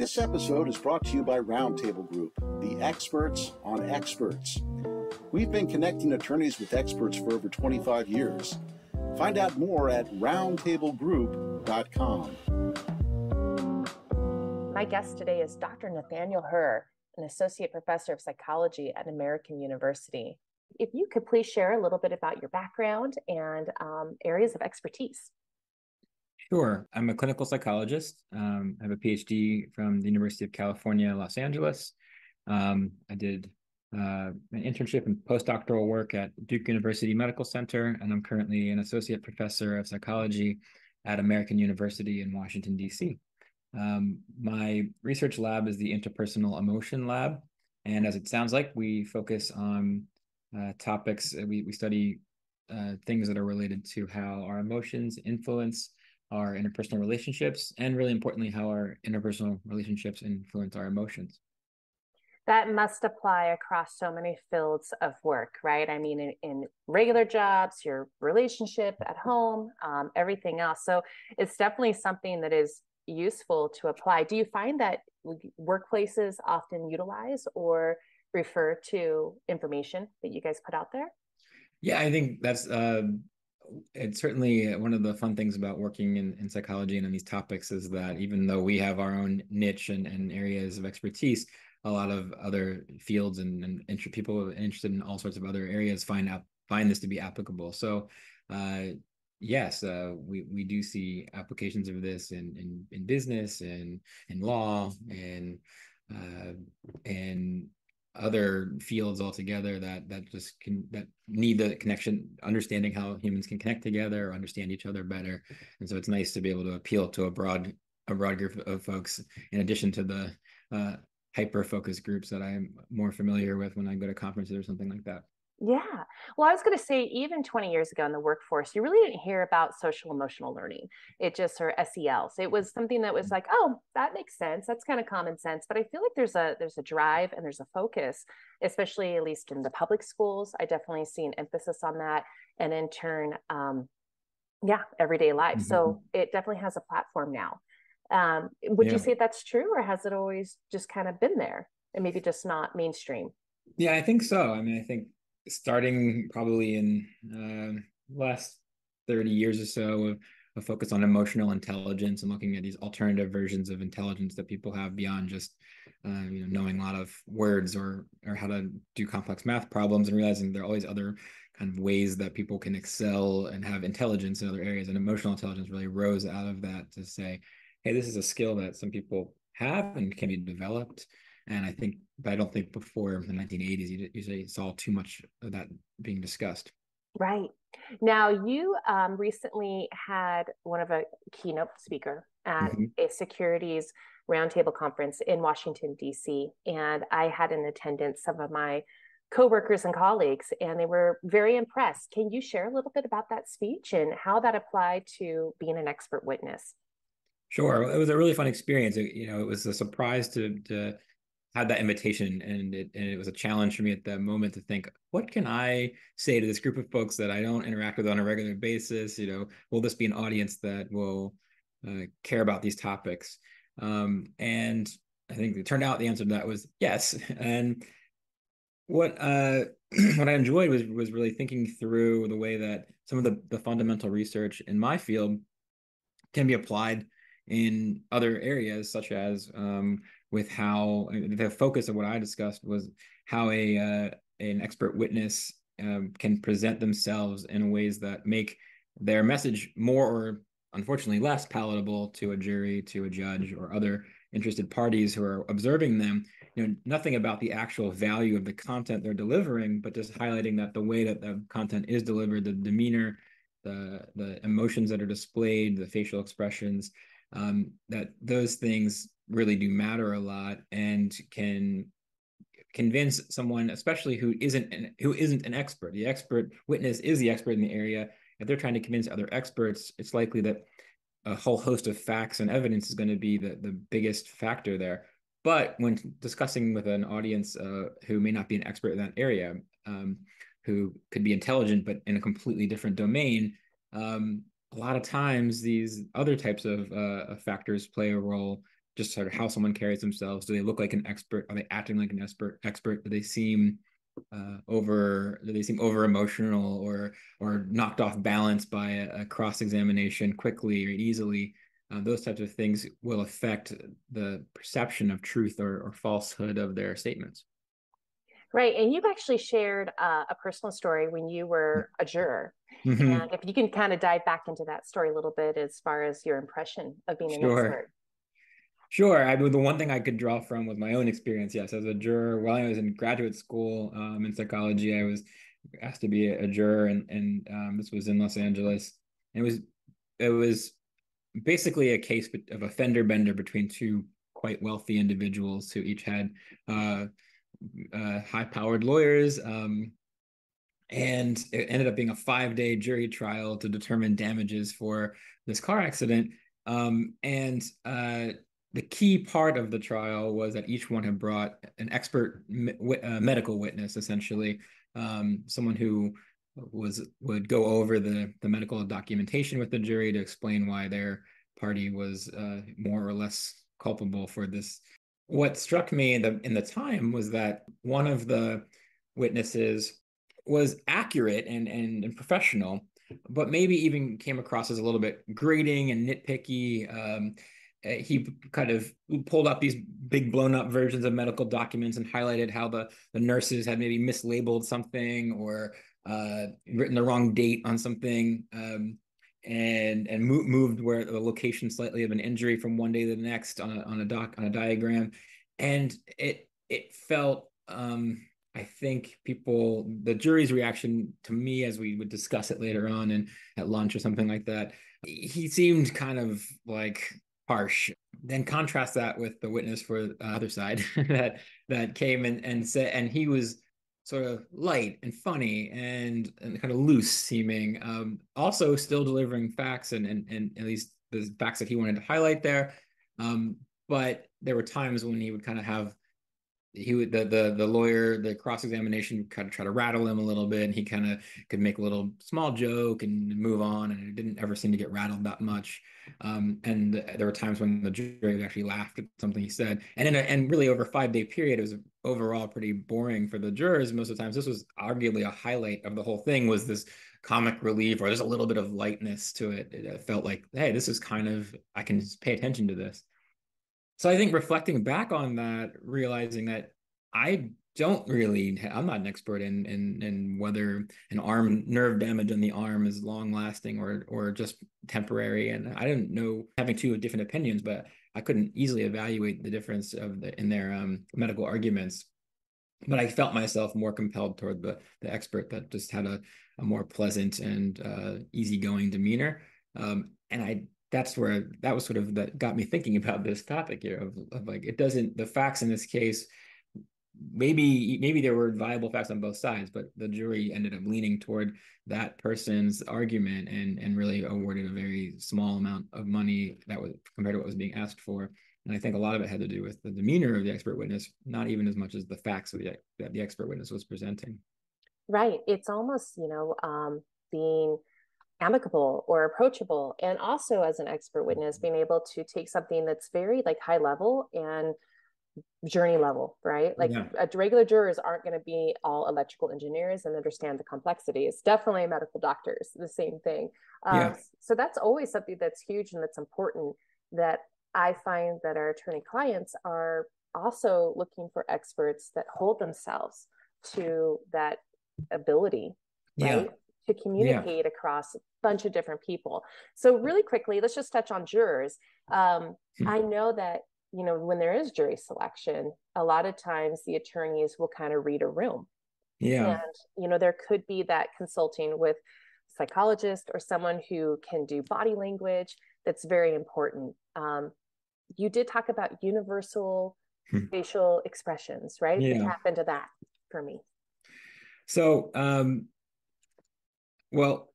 This episode is brought to you by Roundtable Group, the experts on experts. We've been connecting attorneys with experts for over 25 years. Find out more at roundtablegroup.com. My guest today is Dr. Nathaniel Herr, an associate professor of psychology at American University. If you could please share a little bit about your background and areas of expertise. Sure. I'm a clinical psychologist. I have a PhD from the University of California, Los Angeles. I did an internship and postdoctoral work at Duke University Medical Center, and I'm currently an associate professor of psychology at American University in Washington, D.C. My research lab is the Interpersonal Emotion Lab, and as it sounds like, we focus on topics. We study things that are related to how our emotions influence our interpersonal relationships, and really importantly, how our interpersonal relationships influence our emotions. That must apply across so many fields of work, right? I mean, in regular jobs, your relationship at home, everything else. So it's definitely something that is useful to apply. Do you find that workplaces often utilize or refer to information that you guys put out there? Yeah, I think that's it's certainly one of the fun things about working in psychology and in these topics is that even though we have our own niche and areas of expertise, a lot of other fields and people interested in all sorts of other areas find this to be applicable. So yes, we do see applications of this in business and in law and other fields altogether that need the connection, understanding how humans can connect together or understand each other better. And so it's nice to be able to appeal to a broad group of folks, in addition to the hyper-focused groups that I'm more familiar with when I go to conferences or something like that. Yeah. Well, I was going to say, even 20 years ago in the workforce, you really didn't hear about social emotional learning. It just, or SELs. It was something that was like, oh, that makes sense. That's kind of common sense. But I feel like there's a drive and there's a focus, especially at least in the public schools. I definitely see an emphasis on that. And in turn, everyday life. Mm-hmm. So it definitely has a platform now. Would you say that's true, or has it always just kind of been there and maybe just not mainstream? Yeah, I think so. I mean, I think starting probably in last 30 years or so, a focus on emotional intelligence and looking at these alternative versions of intelligence that people have beyond just knowing a lot of words or how to do complex math problems, and realizing there are always other kind of ways that people can excel and have intelligence in other areas. And emotional intelligence really rose out of that to say, hey, this is a skill that some people have and can be developed. And I don't think before the 1980s, you usually saw too much of that being discussed. Right. Now, you recently had one of a keynote speaker at a securities roundtable conference in Washington, D.C. And I had in attendance some of my coworkers and colleagues, and they were very impressed. Can you share a little bit about that speech and how that applied to being an expert witness? Sure. It was a really fun experience. It was a surprise to had that invitation, and it was a challenge for me at the moment to think, what can I say to this group of folks that I don't interact with on a regular basis? Will this be an audience that will care about these topics? And I think it turned out the answer to that was yes. And what I enjoyed was really thinking through the way that some of the fundamental research in my field can be applied in other areas, such as with how the focus of what I discussed was how an expert witness can present themselves in ways that make their message more, or unfortunately less, palatable to a jury, to a judge, or other interested parties who are observing them. Nothing about the actual value of the content they're delivering, but just highlighting that the way that the content is delivered, the demeanor, the emotions that are displayed, the facial expressions, that those things really do matter a lot and can convince someone, especially who isn't an expert. The expert witness is the expert in the area. If they're trying to convince other experts, it's likely that a whole host of facts and evidence is going to be the biggest factor there. But when discussing with an audience who may not be an expert in that area, who could be intelligent but in a completely different domain, a lot of times these other types of factors play a role just sort of how someone carries themselves. Do they look like an expert? Are they acting like an expert? Do they seem over emotional or knocked off balance by a cross-examination quickly or easily? Those types of things will affect the perception of truth or falsehood of their statements. Right. And you've actually shared a personal story when you were a juror. Mm-hmm. And if you can kind of dive back into that story a little bit as far as your impression of being an Sure. expert. Sure. I mean, the one thing I could draw from was my own experience. Yes, as a juror, while I was in graduate school in psychology, I was asked to be a juror, and this was in Los Angeles. And it was basically a case of a fender bender between two quite wealthy individuals who each had high-powered lawyers. And it ended up being a 5-day jury trial to determine damages for this car accident. And the key part of the trial was that each one had brought an expert medical witness, essentially, someone who would go over the medical documentation with the jury to explain why their party was more or less culpable for this. What struck me in the time was that one of the witnesses was accurate and professional, but maybe even came across as a little bit grating and nitpicky. He kind of pulled up these big blown up versions of medical documents and highlighted how the nurses had maybe mislabeled something or written the wrong date on something, and moved where the location slightly of an injury from one day to the next on a diagram, and it felt. I think the jury's reaction to me, as we would discuss it later on and at lunch or something like that, he seemed kind of like harsh. Then contrast that with the witness for the other side that came and said, and he was sort of light and funny and kind of loose seeming, also still delivering facts and at least the facts that he wanted to highlight there. But there were times when he would kind of have the lawyer, the cross-examination kind of try to rattle him a little bit, and he kind of could make a little small joke and move on, and it didn't ever seem to get rattled that much. And there were times when the jury actually laughed at something he said, and really over a 5-day period, it was overall pretty boring for the jurors. Most of the times, this was arguably a highlight of the whole thing, was this comic relief, or there's a little bit of lightness to it. It felt like, hey, this is kind of, I can pay attention to this. So I think reflecting back on that, realizing that I'm not an expert in whether an arm nerve damage on the arm is long lasting or just temporary. And I didn't know, having two different opinions, but I couldn't easily evaluate the difference in their medical arguments. But I felt myself more compelled toward the expert that just had a more pleasant and easygoing demeanor. That was sort of that got me thinking about this topic here of like, the facts in this case, maybe there were viable facts on both sides, but the jury ended up leaning toward that person's argument and really awarded a very small amount of money that was compared to what was being asked for. And I think a lot of it had to do with the demeanor of the expert witness, not even as much as the facts that the expert witness was presenting. Right. It's almost, being amicable or approachable, and also as an expert witness being able to take something that's very like high level and journey level, right? Like regular jurors aren't going to be all electrical engineers and understand the complexities. Definitely medical doctors, the same thing. So that's always something that's huge and that's important, that I find that our attorney clients are also looking for experts that hold themselves to that ability, right? To communicate across a bunch of different people. So really quickly, let's just touch on jurors. I know that, when there is jury selection, a lot of times the attorneys will kind of read a room. And, there could be that consulting with a psychologist or someone who can do body language. That's very important. You did talk about universal facial expressions, right? Tap into that for me. So, well,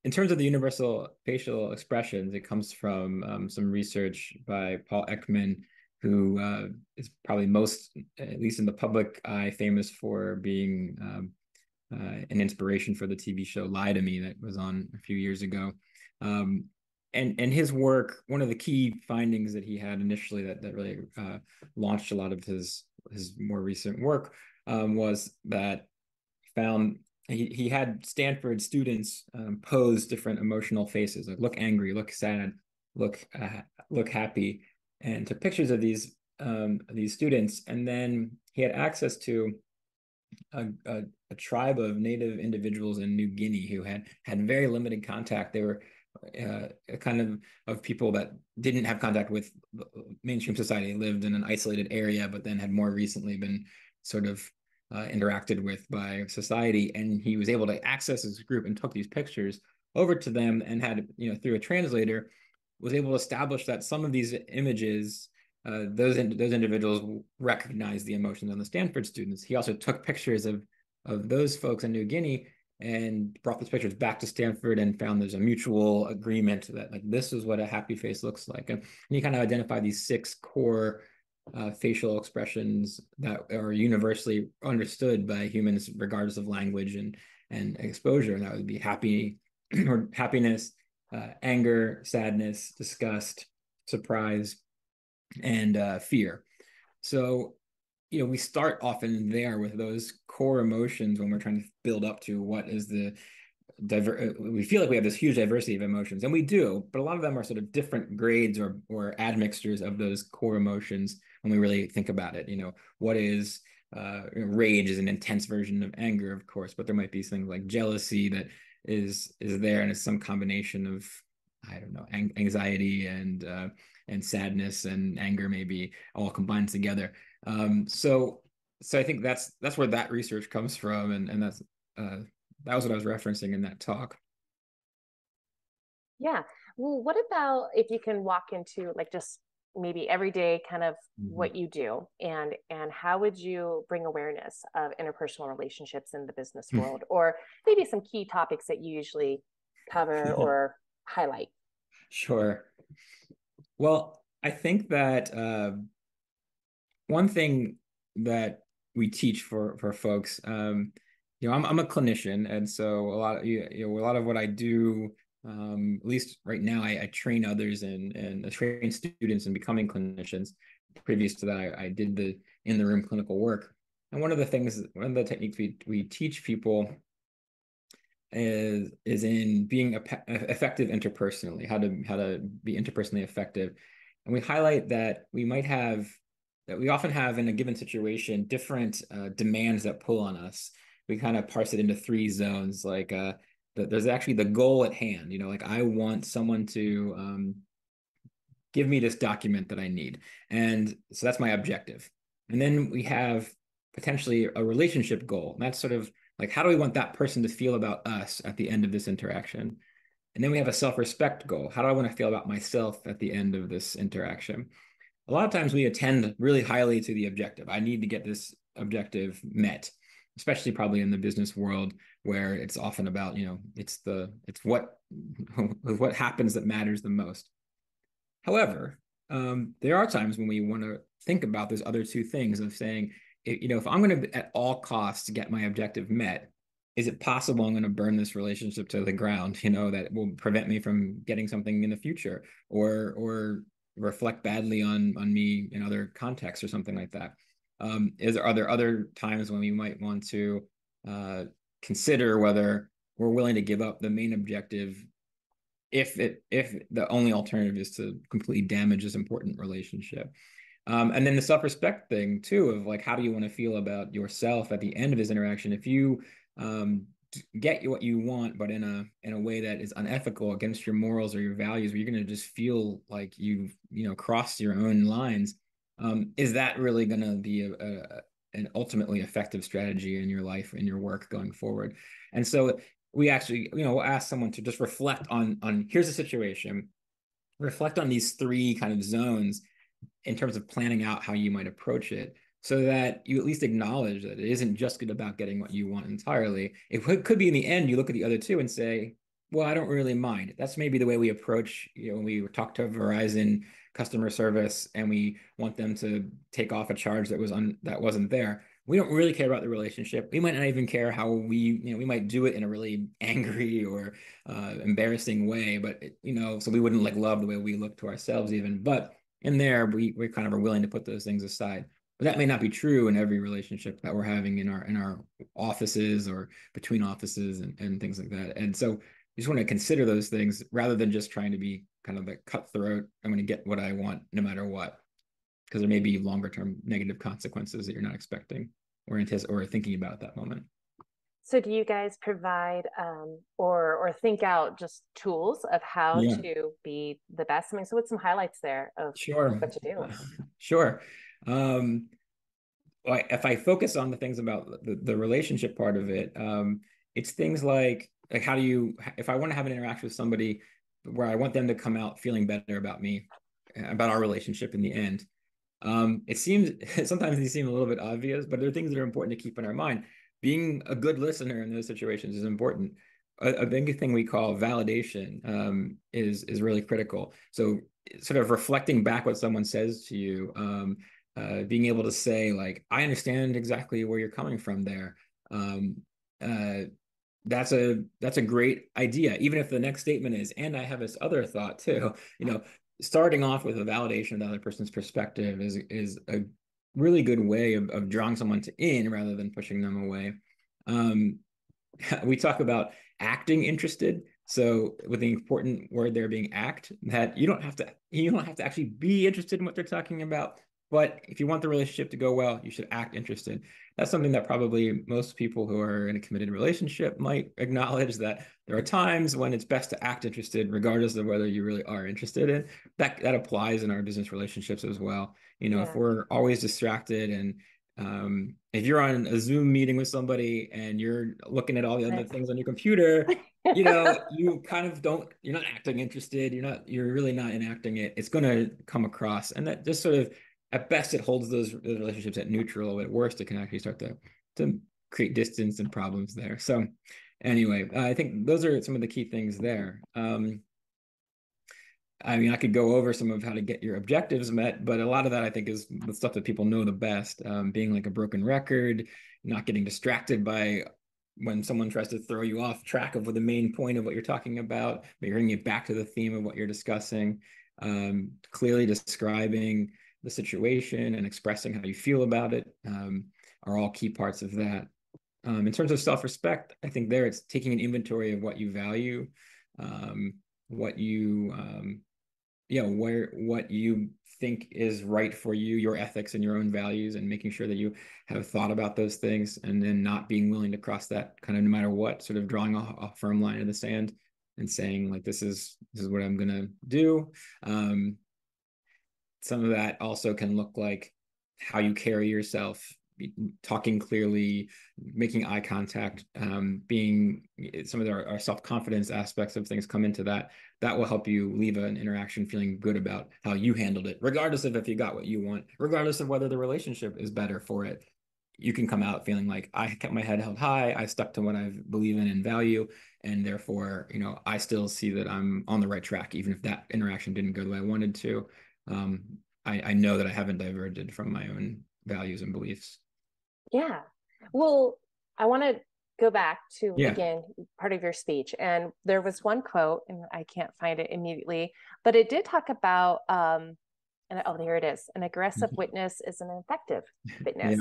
in terms of the universal facial expressions, it comes from some research by Paul Ekman, who is probably most, at least in the public eye, famous for being an inspiration for the TV show Lie to Me that was on a few years ago. and his work, one of the key findings that he had initially that really launched a lot of his more recent work was that found he had Stanford students pose different emotional faces, like look angry, look sad, look happy, and took pictures of these students. And then he had access to a tribe of native individuals in New Guinea who had very limited contact. They were a kind of people that didn't have contact with mainstream society, lived in an isolated area, but then had more recently been sort of interacted with by society. And he was able to access this group and took these pictures over to them, and had, through a translator, was able to establish that some of these images, those individuals recognized the emotions on the Stanford students. He also took pictures of those folks in New Guinea and brought those pictures back to Stanford and found there's a mutual agreement that like this is what a happy face looks like. And he kind of identified these 6 core facial expressions that are universally understood by humans regardless of language and exposure. And that would be happy or happiness, anger, sadness, disgust, surprise, and fear. So, we start often there with those core emotions when we're trying to build up to what is the we feel like we have this huge diversity of emotions, and we do, but a lot of them are sort of different grades or admixtures of those core emotions when we really think about it. What is rage is an intense version of anger, of course, but there might be things like jealousy that is there, and it's some combination of, I don't know, anxiety and sadness and anger, maybe all combined together. So I think that's where that research comes from, and that's that was what I was referencing in that talk. Yeah. Well, what about if you can walk into like just maybe everyday kind of what you do, and how would you bring awareness of interpersonal relationships in the business world, or maybe some key topics that you usually cover or highlight? Sure. Well, I think that one thing that we teach for folks, I'm a clinician, and so a lot of what I do, at least right now, I train others and I train students in becoming clinicians. Previous to that, I did the in the room clinical work, and one of the techniques we teach people is in being effective interpersonally, how to be interpersonally effective, and we highlight that we often have in a given situation different demands that pull on us. We kind of parse it into 3 zones. Like there's actually the goal at hand. Like I want someone to give me this document that I need, and so that's my objective. And then we have potentially a relationship goal, and that's sort of like, how do we want that person to feel about us at the end of this interaction? And then we have a self-respect goal. How do I want to feel about myself at the end of this interaction? A lot of times we attend really highly to the objective. I need to get this objective met, especially probably in the business world, where it's often about, it's what happens that matters the most. However, there are times when we want to think about those other 2 things of saying, if I'm going to at all costs get my objective met, is it possible I'm going to burn this relationship to the ground, that will prevent me from getting something in the future, or reflect badly on me in other contexts or something like that? Are there other times when we might want to consider whether we're willing to give up the main objective if the only alternative is to completely damage this important relationship? And then the self-respect thing too, of like, how do you want to feel about yourself at the end of this interaction? If you get what you want, but in a way that is unethical, against your morals or your values, where you're going to just feel like you've crossed your own lines, is that really going to be an ultimately effective strategy in your life, in your work going forward? And so we actually, we'll ask someone to just reflect on here's a situation, reflect on these 3 kind of zones in terms of planning out how you might approach it, so that you at least acknowledge that it isn't just good about getting what you want entirely. It could be in the end, you look at the other 2 and say, well, I don't really mind. That's maybe the way we approach, when we talk to Verizon customer service and we want them to take off a charge that wasn't there. we don't really care about the relationship. We might not even care how we might do it in a really angry or embarrassing way, but so we wouldn't like love the way we look to ourselves even. But in there, we kind of are willing to put those things aside. But that may not be true in every relationship that we're having in our offices or between offices and things like that. And so you just want to consider those things rather than just trying to be kind of like cutthroat. I'm going to get what I want no matter what, because there may be longer term negative consequences that you're not expecting or thinking about at that moment. So do you guys provide or think out just tools of how to be the best? I mean, so what's some highlights there of what to do? Sure. If I focus on the things about the relationship part of it, it's things like how do you, if I want to have an interaction with somebody where I want them to come out feeling better about me, about our relationship in the end. It seems sometimes these seem a little bit obvious, but there are things that are important to keep in our mind. Being a good listener in those situations is important. A big thing we call validation is really critical. So sort of reflecting back what someone says to you, being able to say like, I understand exactly where you're coming from there. That's a great idea, even if the next statement is, and I have this other thought too. Starting off with a validation of the other person's perspective is a really good way of drawing someone in rather than pushing them away. We talk about acting interested. So with the important word there being act, that you don't have to actually be interested in what they're talking about. But if you want the relationship to go well, you should act interested. That's something that probably most people who are in a committed relationship might acknowledge, that there are times when it's best to act interested, regardless of whether you really are interested in. That applies in our business relationships as well. If we're always distracted and if you're on a Zoom meeting with somebody and you're looking at all the other things on your computer, you kind of you're not acting interested. You're really not enacting it. It's going to come across. And that just sort of, at best, it holds those relationships at neutral. At worst, it can actually start to create distance and problems there. So anyway, I think those are some of the key things there. I mean, I could go over some of how to get your objectives met, but a lot of that I think is the stuff that people know the best. Being like a broken record, not getting distracted by when someone tries to throw you off track of what the main point of what you're talking about, bringing it back to the theme of what you're discussing, clearly describing the situation and expressing how you feel about it are all key parts of that. In terms of self-respect, I think there it's taking an inventory of what you value, what you think is right for you, your ethics and your own values, and making sure that you have thought about those things, and then not being willing to cross that kind of no matter what, sort of drawing a firm line in the sand and saying like, this is what I'm gonna do. Some of that also can look like how you carry yourself, talking clearly, making eye contact, being some of our self-confidence aspects of things come into that. That will help you leave an interaction feeling good about how you handled it, regardless of if you got what you want, regardless of whether the relationship is better for it. You can come out feeling like, I kept my head held high, I stuck to what I believe in and value, and therefore, I still see that I'm on the right track, even if that interaction didn't go the way I wanted to. I know that I haven't diverged from my own values and beliefs. Yeah. Well, I want to go back to, again, part of your speech. And there was one quote, and I can't find it immediately, but it did talk about, here it is. An aggressive witness is an effective witness.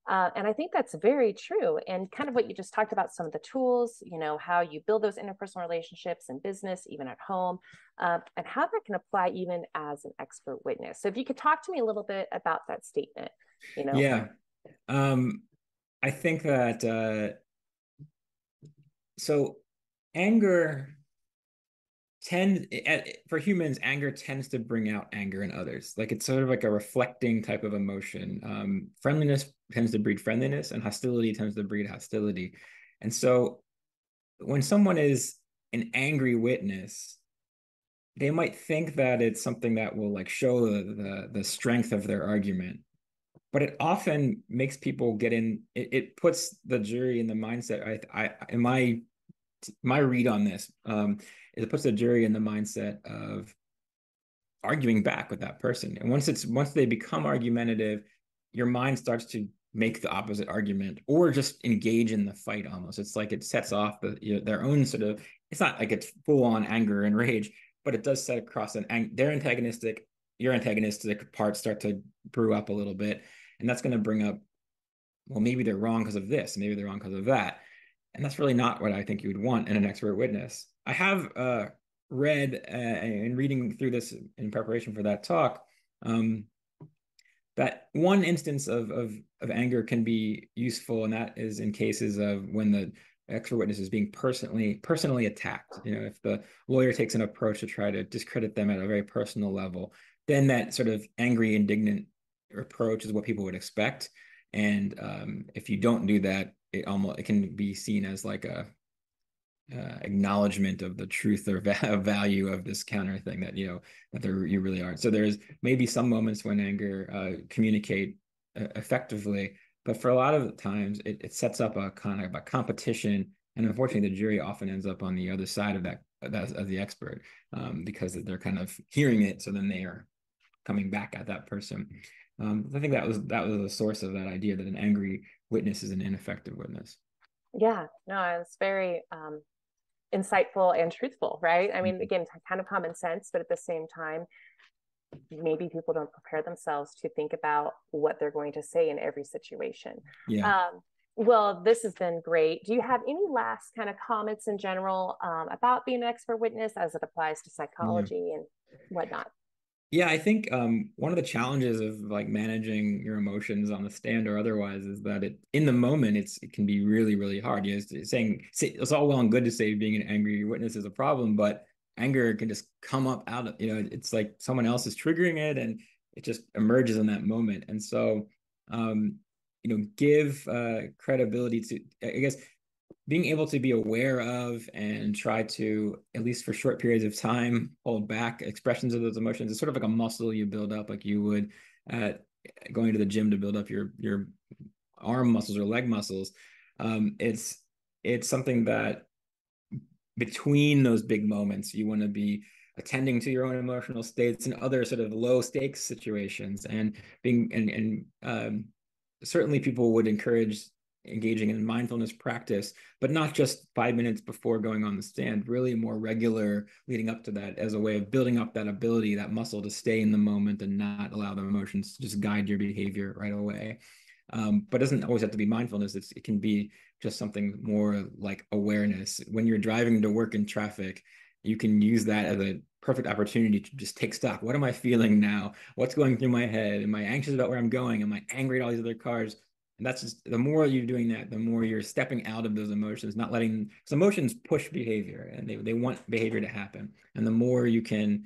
And I think that's very true. And kind of what you just talked about, some of the tools, how you build those interpersonal relationships in business, even at home, and how that can apply even as an expert witness. So if you could talk to me a little bit about that statement, Yeah. I think that, so anger for humans, anger tends to bring out anger in others. Like it's sort of like a reflecting type of emotion. Friendliness tends to breed friendliness, and hostility tends to breed hostility. And so when someone is an angry witness, they might think that it's something that will like show the strength of their argument. But it often makes people get in, it puts the jury in the mindset. In my read on this, it puts the jury in the mindset of arguing back with that person. And once they become argumentative, your mind starts to make the opposite argument or just engage in the fight almost. It's like it sets off their own sort of, it's not like it's full on anger and rage, but it does set across their antagonistic, your antagonistic parts start to brew up a little bit. And that's going to bring up, well, maybe they're wrong because of this, maybe they're wrong because of that. And that's really not what I think you would want in an expert witness. I have read and reading through this in preparation for that talk, that one instance of anger can be useful, and that is in cases of when the expert witness is being personally attacked. If the lawyer takes an approach to try to discredit them at a very personal level, then that sort of angry, indignant approach is what people would expect. And if you don't do that, it can be seen as like a acknowledgement of the truth or value of this counter thing that you really aren't. So there's maybe some moments when anger communicate effectively, but for a lot of the times it sets up a kind of a competition, and unfortunately the jury often ends up on the other side of that as the expert, because they're kind of hearing it, so then they are coming back at that person. I think that was the source of that idea that an angry witness is an ineffective witness. Yeah, no, it's very insightful and truthful, right? I mean, again, kind of common sense, but at the same time, maybe people don't prepare themselves to think about what they're going to say in every situation. Yeah. Well, this has been great. Do you have any last kind of comments in general about being an expert witness as it applies to psychology and whatnot? Yeah, I think one of the challenges of like managing your emotions on the stand or otherwise is that in the moment it can be really, really hard. It's all well and good to say being an angry witness is a problem, but anger can just come up out of, it's like someone else is triggering it and it just emerges in that moment. And so, give credibility to, I guess, being able to be aware of and try to, at least for short periods of time, hold back expressions of those emotions. It's sort of like a muscle you build up, like you would going to the gym to build up your arm muscles or leg muscles. It's something that between those big moments, you want to be attending to your own emotional states and other sort of low stakes situations, and certainly people would encourage engaging in mindfulness practice, but not just 5 minutes before going on the stand, really more regular leading up to that as a way of building up that ability, that muscle to stay in the moment and not allow the emotions to just guide your behavior right away. But it doesn't always have to be mindfulness. It can be just something more like awareness. When you're driving to work in traffic, you can use that as a perfect opportunity to just take stock. What am I feeling now? What's going through my head? Am I anxious about where I'm going? Am I angry at all these other cars? And that's just, the more you're doing that, the more you're stepping out of those emotions, not letting, because emotions push behavior and they want behavior to happen. And the more you can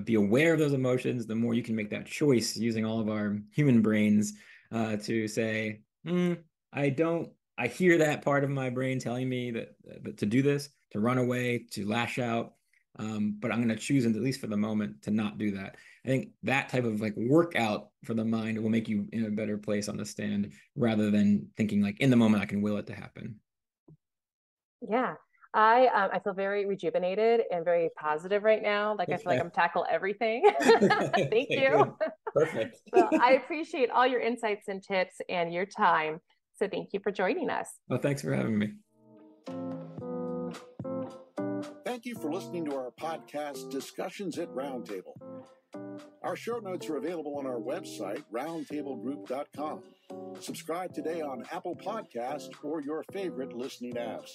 be aware of those emotions, the more you can make that choice using all of our human brains to say, I hear that part of my brain telling me that to do this, to run away, to lash out. But I'm going to choose, at least for the moment, to not do that. I think that type of like workout for the mind will make you in a better place on the stand, rather than thinking like in the moment I can will it to happen. Yeah. I feel very rejuvenated and very positive right now. Like, I feel like I'm tackle everything. Thank you. Perfect. Well, I appreciate all your insights and tips and your time. So thank you for joining us. Well, thanks for having me. Thank you for listening to our podcast, Discussions at Roundtable. Our show notes are available on our website, roundtablegroup.com. Subscribe today on Apple Podcasts or your favorite listening apps.